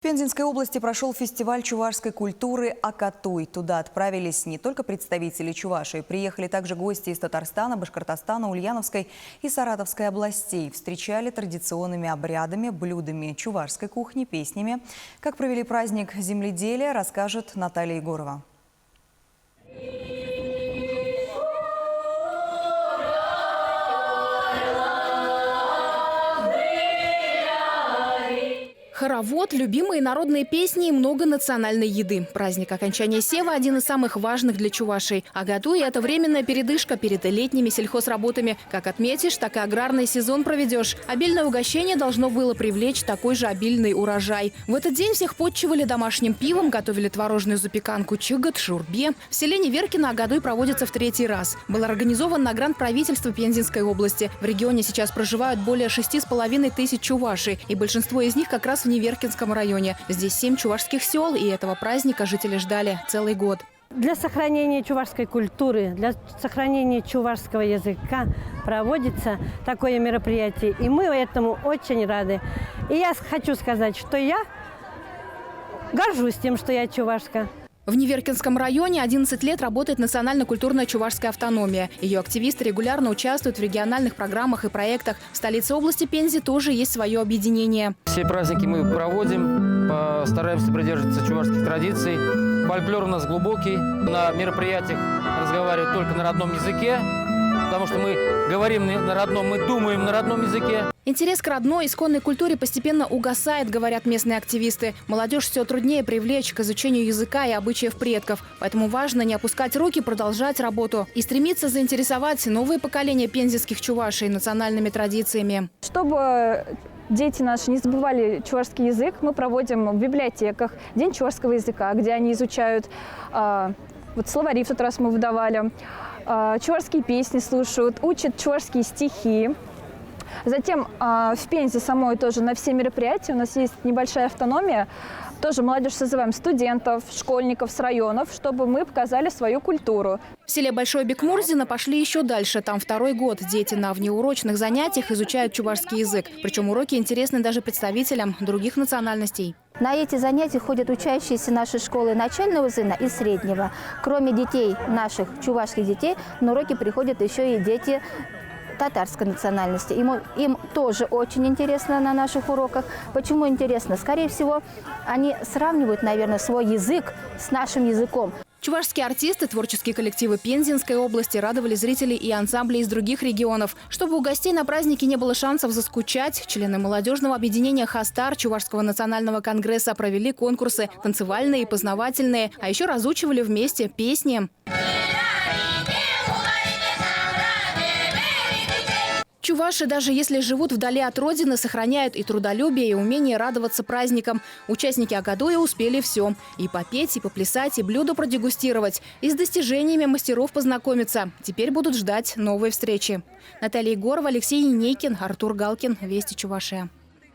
В Пензенской области прошел фестиваль чувашской культуры «Акатуй». Туда отправились не только представители Чувашии. Приехали также гости из Татарстана, Башкортостана, Ульяновской и Саратовской областей. Встречали традиционными обрядами, блюдами чувашской кухни, песнями. Как провели праздник земледелия, расскажет Наталья Егорова. Хоровод, любимые народные песни и много национальной еды. Праздник окончания сева – один из самых важных для Чувашии. Акатуй – это временная передышка перед летними сельхозработами. Как отметишь, так и аграрный сезон проведешь. Обильное угощение должно было привлечь такой же обильный урожай. В этот день всех подчивали домашним пивом, готовили творожную запеканку чыгот, шурбе. В селе Неверкино Акатуй проводится в третий раз. Был организован на грант правительства Пензенской области. В регионе сейчас проживают более 6,5 тысяч чувашей. И большинство из них как раз в Неверкинском районе. Здесь 7 чувашских сел, и этого праздника жители ждали целый год. Для сохранения чувашской культуры, для сохранения чувашского языка проводится такое мероприятие. И мы этому очень рады. И я хочу сказать, что я горжусь тем, что я чувашка. В Неверкинском районе 11 лет работает национально-культурная чувашская автономия. Ее активисты регулярно участвуют в региональных программах и проектах. В столице области Пензе тоже есть свое объединение. Все праздники мы проводим, стараемся придерживаться чувашских традиций. Фольклор у нас глубокий. На мероприятиях разговаривают только на родном языке, потому что мы говорим на родном, мы думаем на родном языке. Интерес к родной исконной культуре постепенно угасает, говорят местные активисты. Молодежь все труднее привлечь к изучению языка и обычаев предков. Поэтому важно не опускать руки, продолжать работу и стремиться заинтересовать новые поколения пензенских чувашей национальными традициями. Чтобы дети наши не забывали чувашский язык, мы проводим в библиотеках День чувашского языка, где они изучают словари, в тот раз мы выдавали, чувашские песни слушают, учат чувашские стихи. Затем в Пензе самой тоже на все мероприятия у нас есть небольшая автономия. Тоже молодежь созываем студентов, школьников с районов, чтобы мы показали свою культуру. В селе Большой Бекмурзино пошли еще дальше. Там второй год дети на внеурочных занятиях изучают чувашский язык. Причем уроки интересны даже представителям других национальностей. На эти занятия ходят учащиеся нашей школы начального звена и среднего. Кроме детей, наших чувашских детей, на уроки приходят еще и дети татарской национальности. Им тоже очень интересно на наших уроках. Почему интересно? Скорее всего, они сравнивают, наверное, свой язык с нашим языком. Чувашские артисты, творческие коллективы Пензенской области радовали зрителей и ансамбли из других регионов. Чтобы у гостей на празднике не было шансов заскучать, члены молодежного объединения «Хастар» Чувашского национального конгресса провели конкурсы танцевальные и познавательные, а еще разучивали вместе песни. Чуваши, даже если живут вдали от родины, сохраняют и трудолюбие, и умение радоваться праздникам. Участники Акатуя успели все. И попеть, и поплясать, и блюда продегустировать. И с достижениями мастеров познакомиться. Теперь будут ждать новые встречи. Наталья Егорова, Алексей Енейкин, Артур Галкин. Вести Чувашия.